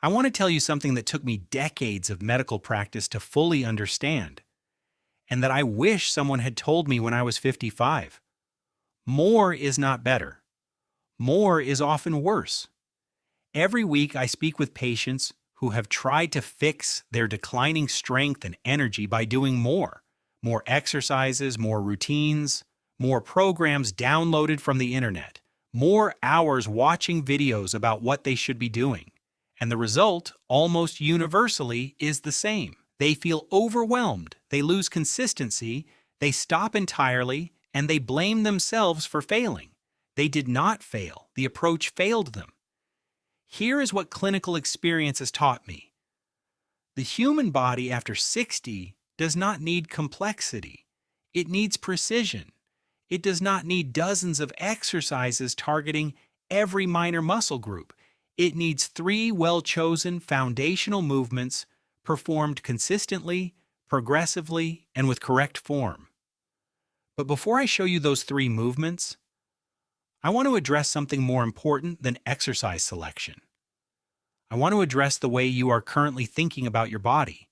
I want to tell you something that took me decades of medical practice to fully understand, and that I wish someone had told me when I was 55. More is not better. More is often worse. Every week I speak with patients who have tried to fix their declining strength and energy by doing more. More exercises, more routines, more programs downloaded from the internet, more hours watching videos about what they should be doing. And the result, almost universally, is the same. They feel overwhelmed, they lose consistency, they stop entirely, and they blame themselves for failing. They did not fail, the approach failed them. Here is what clinical experience has taught me. The human body after 60 does not need complexity. It needs precision. It does not need dozens of exercises targeting every minor muscle group. It needs three well-chosen foundational movements performed consistently, progressively, and with correct form. But before I show you those three movements, I want to address something more important than exercise selection. I want to address the way you are currently thinking about your body.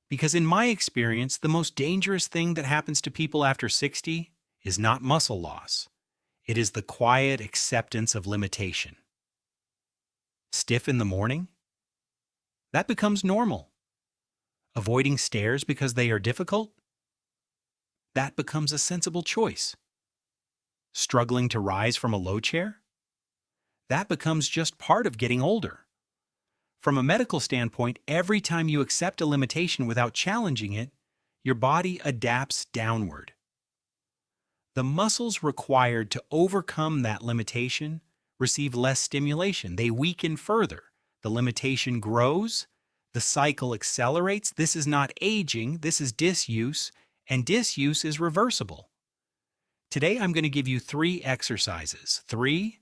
Because in my experience, the most dangerous thing that happens to people after 60 is not muscle loss. It is the quiet acceptance of limitation. Stiff in the morning? That becomes normal. Avoiding stairs because they are difficult? That becomes a sensible choice. Struggling to rise from a low chair? That becomes just part of getting older. From a medical standpoint, every time you accept a limitation without challenging it, your body adapts downward. The muscles required to overcome that limitation receive less stimulation. They weaken further. The limitation grows. The cycle accelerates. This is not aging. This is disuse, and disuse is reversible. Today, I'm going to give you 3 exercises. 3,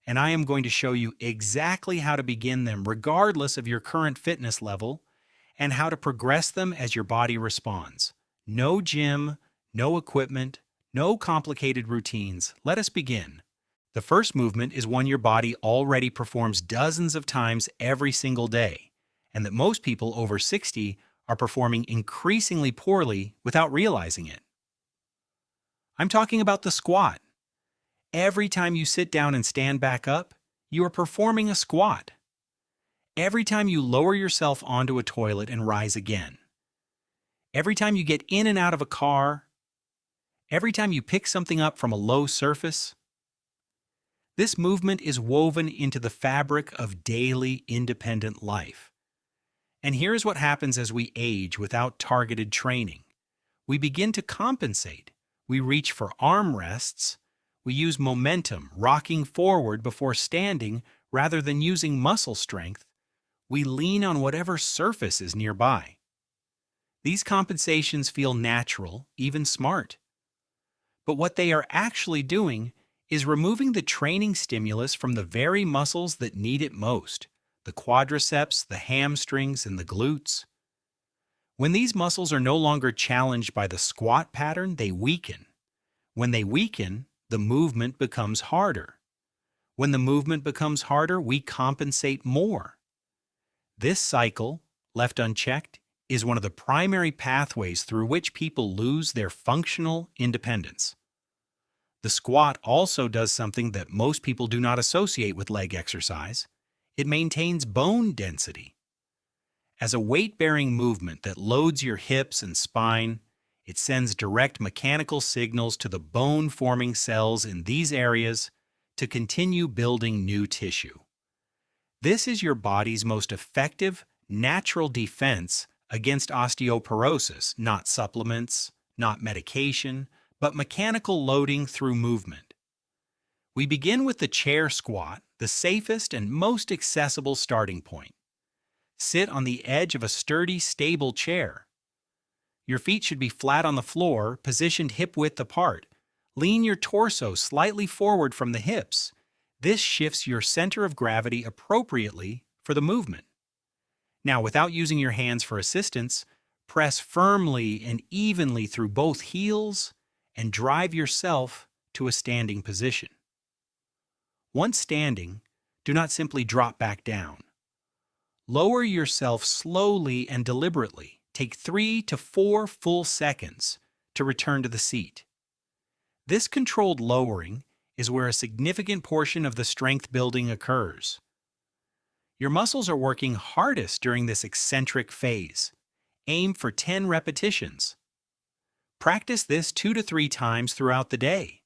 and I am going to show you exactly how to begin them regardless of your current fitness level and how to progress them as your body responds. No gym, no equipment, no complicated routines. Let us begin. The first movement is one your body already performs dozens of times every single day, and that most people over 60 are performing increasingly poorly without realizing it. I'm talking about the squat. Every time you sit down and stand back up, you are performing a squat. Every time you lower yourself onto a toilet and rise again. Every time you get in and out of a car. Every time you pick something up from a low surface. This movement is woven into the fabric of daily independent life. And here's what happens as we age without targeted training. We begin to compensate. We reach for arm rests. We use momentum, rocking forward before standing rather than using muscle strength. We lean on whatever surface is nearby. These compensations feel natural, even smart. But what they are actually doing is removing the training stimulus from the very muscles that need it most, the quadriceps, the hamstrings, and the glutes. When these muscles are no longer challenged by the squat pattern, they weaken. When they weaken, the movement becomes harder. When the movement becomes harder, we compensate more. This cycle, left unchecked, is one of the primary pathways through which people lose their functional independence. The squat also does something that most people do not associate with leg exercise. It maintains bone density. As a weight-bearing movement that loads your hips and spine, it sends direct mechanical signals to the bone-forming cells in these areas to continue building new tissue. This is your body's most effective, natural defense against osteoporosis, not supplements, not medication, but mechanical loading through movement. We begin with the chair squat, the safest and most accessible starting point. Sit on the edge of a sturdy, stable chair. Your feet should be flat on the floor, positioned hip-width apart. Lean your torso slightly forward from the hips. This shifts your center of gravity appropriately for the movement. Now, without using your hands for assistance, press firmly and evenly through both heels and drive yourself to a standing position. Once standing, do not simply drop back down. Lower yourself slowly and deliberately. Take 3 to 4 full seconds to return to the seat. This controlled lowering is where a significant portion of the strength building occurs. Your muscles are working hardest during this eccentric phase. Aim for 10 repetitions. Practice this 2 to 3 times throughout the day.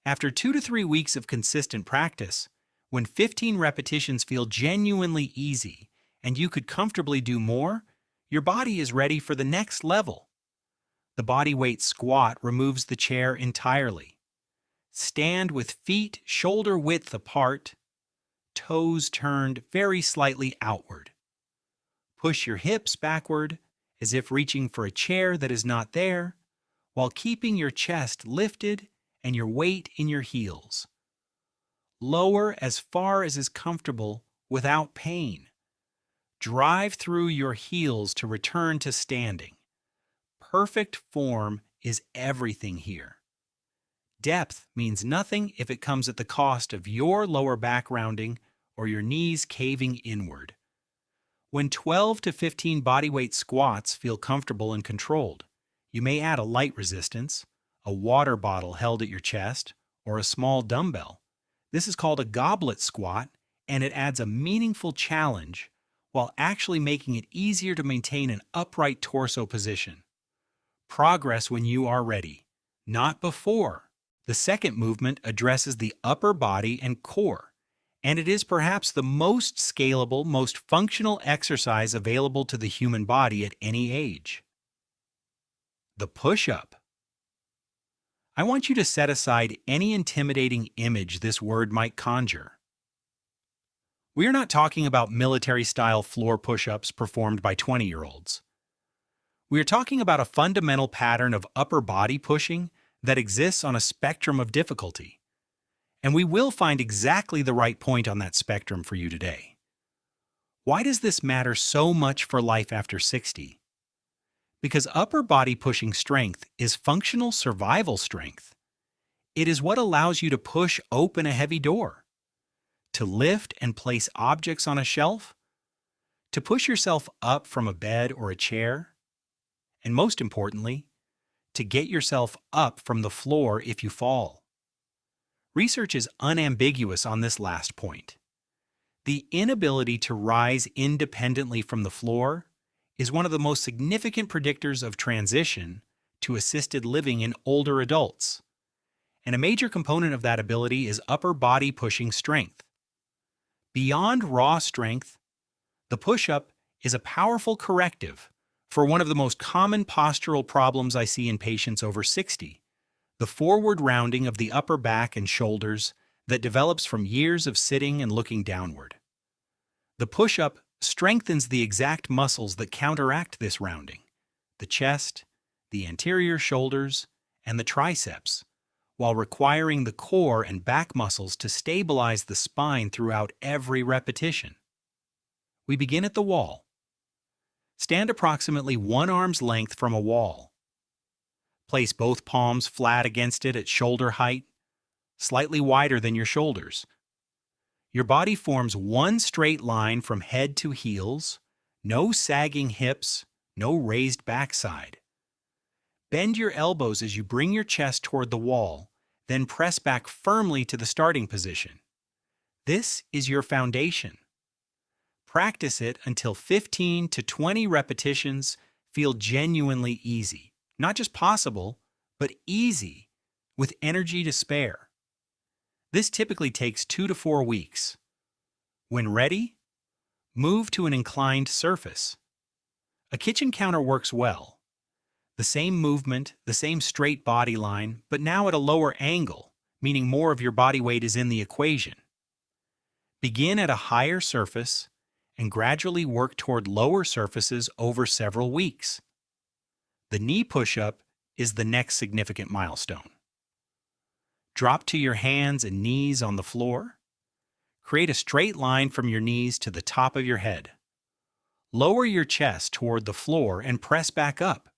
After 2 to 3 weeks of consistent practice, when 15 repetitions feel genuinely easy and you could comfortably do more, your body is ready for the next level. The body weight squat removes the chair entirely. Stand with feet shoulder width apart, toes turned very slightly outward. Push your hips backward as if reaching for a chair that is not there, while keeping your chest lifted and your weight in your heels. Lower as far as is comfortable without pain. Drive through your heels to return to standing. Perfect form is everything here. Depth means nothing if it comes at the cost of your lower back rounding or your knees caving inward. When 12 to 15 bodyweight squats feel comfortable and controlled, you may add a light resistance, a water bottle held at your chest, or a small dumbbell. This is called a goblet squat, and it adds a meaningful challenge while actually making it easier to maintain an upright torso position. Progress when you are ready, not before. The second movement addresses the upper body and core, and it is perhaps the most scalable, most functional exercise available to the human body at any age. The push-up. I want you to set aside any intimidating image this word might conjure. We are not talking about military-style floor push-ups performed by 20-year-olds. We are talking about a fundamental pattern of upper body pushing that exists on a spectrum of difficulty. And we will find exactly the right point on that spectrum for you today. Why does this matter so much for life after 60? Because upper body pushing strength is functional survival strength. It is what allows you to push open a heavy door, to lift and place objects on a shelf, to push yourself up from a bed or a chair, and most importantly, to get yourself up from the floor if you fall. Research is unambiguous on this last point. The inability to rise independently from the floor is one of the most significant predictors of transition to assisted living in older adults. And a major component of that ability is upper body pushing strength. Beyond raw strength, the push-up is a powerful corrective for one of the most common postural problems I see in patients over 60, the forward rounding of the upper back and shoulders that develops from years of sitting and looking downward. The push-up strengthens the exact muscles that counteract this rounding: the chest, the anterior shoulders, and the triceps, while requiring the core and back muscles to stabilize the spine throughout every repetition. We begin at the wall. Stand approximately 1 arm's length from a wall. Place both palms flat against it at shoulder height, slightly wider than your shoulders. Your body forms one straight line from head to heels, no sagging hips, no raised backside. Bend your elbows as you bring your chest toward the wall, then press back firmly to the starting position. This is your foundation. Practice it until 15 to 20 repetitions feel genuinely easy. Not just possible, but easy, with energy to spare. This typically takes 2 to 4 weeks. When ready, move to an inclined surface. A kitchen counter works well. The same movement, the same straight body line, but now at a lower angle, meaning more of your body weight is in the equation. Begin at a higher surface and gradually work toward lower surfaces over several weeks. The knee push-up is the next significant milestone. Drop to your hands and knees on the floor. Create a straight line from your knees to the top of your head. Lower your chest toward the floor and press back up.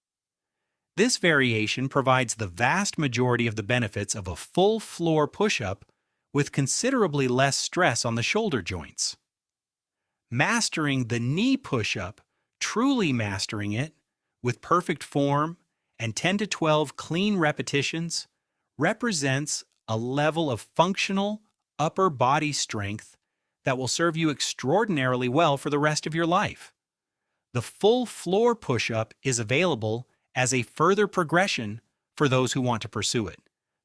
This variation provides the vast majority of the benefits of a full floor push-up with considerably less stress on the shoulder joints. Mastering the knee push-up, truly mastering it, with perfect form and 10 to 12 clean repetitions, represents a level of functional upper body strength that will serve you extraordinarily well for the rest of your life. The full floor push-up is available as a further progression for those who want to pursue it,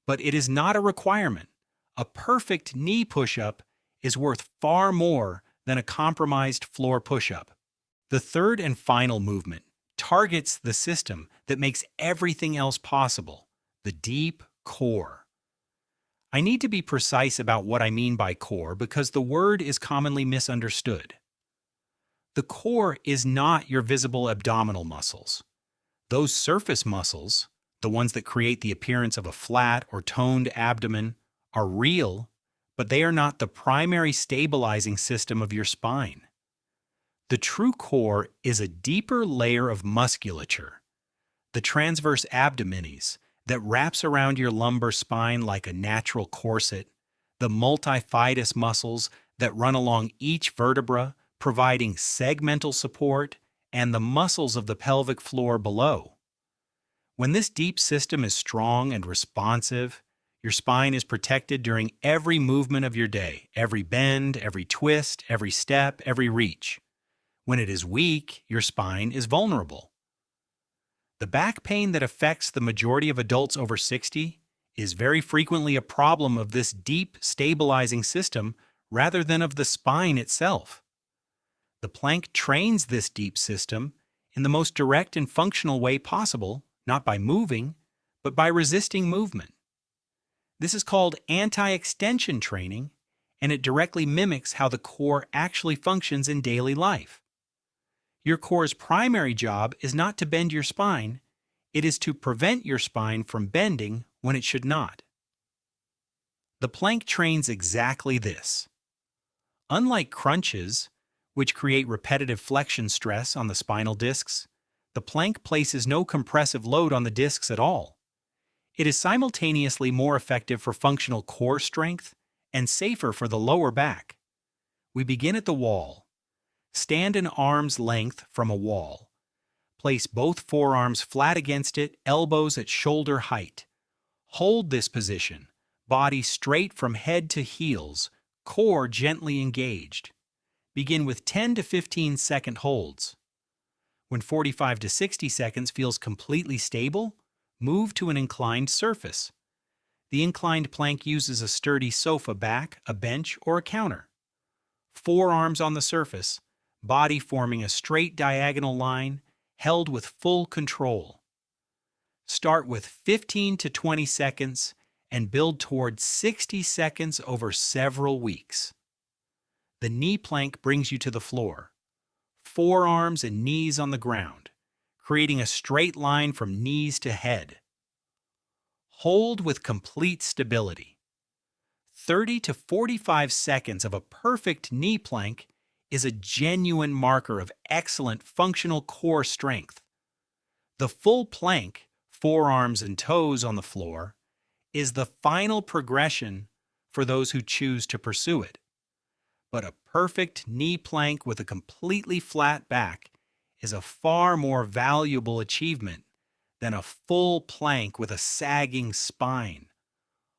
but it is not a requirement. A perfect knee push-up is worth far more than a compromised floor push-up. The third and final movement targets the system that makes everything else possible, the deep core. I need to be precise about what I mean by core because the word is commonly misunderstood. The core is not your visible abdominal muscles. Those surface muscles, the ones that create the appearance of a flat or toned abdomen, are real, but they are not the primary stabilizing system of your spine. The true core is a deeper layer of musculature, the transverse abdominis, that wraps around your lumbar spine like a natural corset, the multifidus muscles that run along each vertebra, providing segmental support, and the muscles of the pelvic floor below. When this deep system is strong and responsive, your spine is protected during every movement of your day, every bend, every twist, every step, every reach. When it is weak, your spine is vulnerable. The back pain that affects the majority of adults over 60 is very frequently a problem of this deep, stabilizing system rather than of the spine itself. The plank trains this deep system in the most direct and functional way possible, not by moving, but by resisting movement. This is called anti-extension training, and it directly mimics how the core actually functions in daily life. Your core's primary job is not to bend your spine, it is to prevent your spine from bending when it should not. The plank trains exactly this. Unlike crunches, which create repetitive flexion stress on the spinal discs, the plank places no compressive load on the discs at all. It is simultaneously more effective for functional core strength and safer for the lower back. We begin at the wall. Stand an arm's length from a wall. Place both forearms flat against it, elbows at shoulder height. Hold this position, body straight from head to heels, core gently engaged. Begin with 10 to 15 second holds. When 45 to 60 seconds feels completely stable, move to an inclined surface. The inclined plank uses a sturdy sofa back, a bench, or a counter. Forearms on the surface, body forming a straight diagonal line, held with full control. Start with 15 to 20 seconds and build toward 60 seconds over several weeks. The knee plank brings you to the floor. Forearms and knees on the ground, creating a straight line from knees to head. Hold with complete stability. 30 to 45 seconds of a perfect knee plank is a genuine marker of excellent functional core strength. The full plank, forearms and toes on the floor, is the final progression for those who choose to pursue it. But a perfect knee plank with a completely flat back is a far more valuable achievement than a full plank with a sagging spine.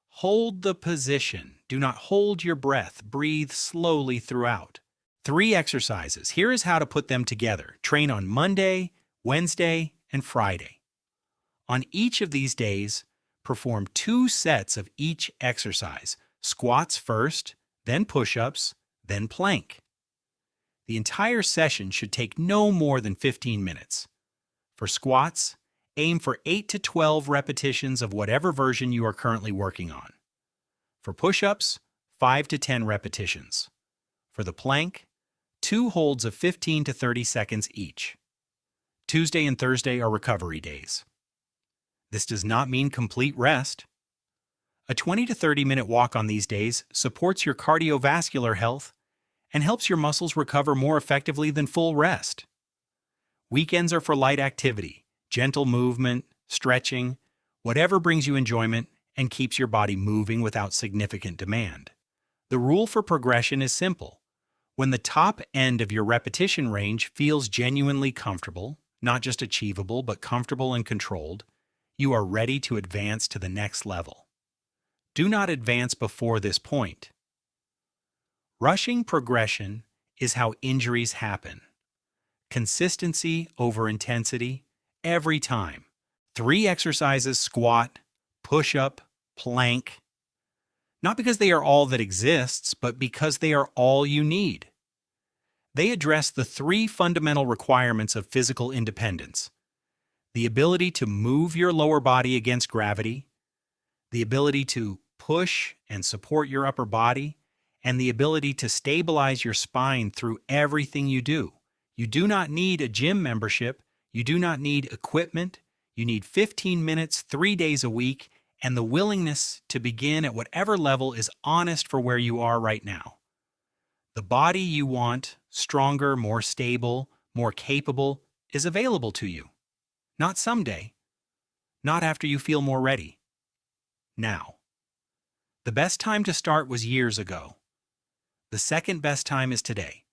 Hold the position. Do not hold your breath. Breathe slowly throughout. 3 exercises. Here is how to put them together. Train on Monday, Wednesday, and Friday. On each of these days, perform 2 sets of each exercise. Squats first, then push-ups, then plank. The entire session should take no more than 15 minutes. For squats, aim for 8 to 12 repetitions of whatever version you are currently working on. For push-ups, 5 to 10 repetitions. For the plank, 2 holds of 15 to 30 seconds each. Tuesday and Thursday are recovery days. This does not mean complete rest. A 20 to 30 minute walk on these days supports your cardiovascular health and helps your muscles recover more effectively than full rest. Weekends are for light activity, gentle movement, stretching, whatever brings you enjoyment and keeps your body moving without significant demand. The rule for progression is simple. When the top end of your repetition range feels genuinely comfortable, not just achievable, but comfortable and controlled, you are ready to advance to the next level. Do not advance before this point. Rushing progression is how injuries happen. Consistency over intensity, every time. 3 exercises: squat, push-up, plank. Not because they are all that exists, but because they are all you need. They address the 3 fundamental requirements of physical independence: the ability to move your lower body against gravity, the ability to push and support your upper body, and the ability to stabilize your spine through everything you do. You do not need a gym membership. You do not need equipment. You need 15 minutes, 3 days a week, and the willingness to begin at whatever level is honest for where you are right now. The body you want, stronger, more stable, more capable, is available to you. Not someday. Not after you feel more ready. Now. The best time to start was years ago. The second best time is today.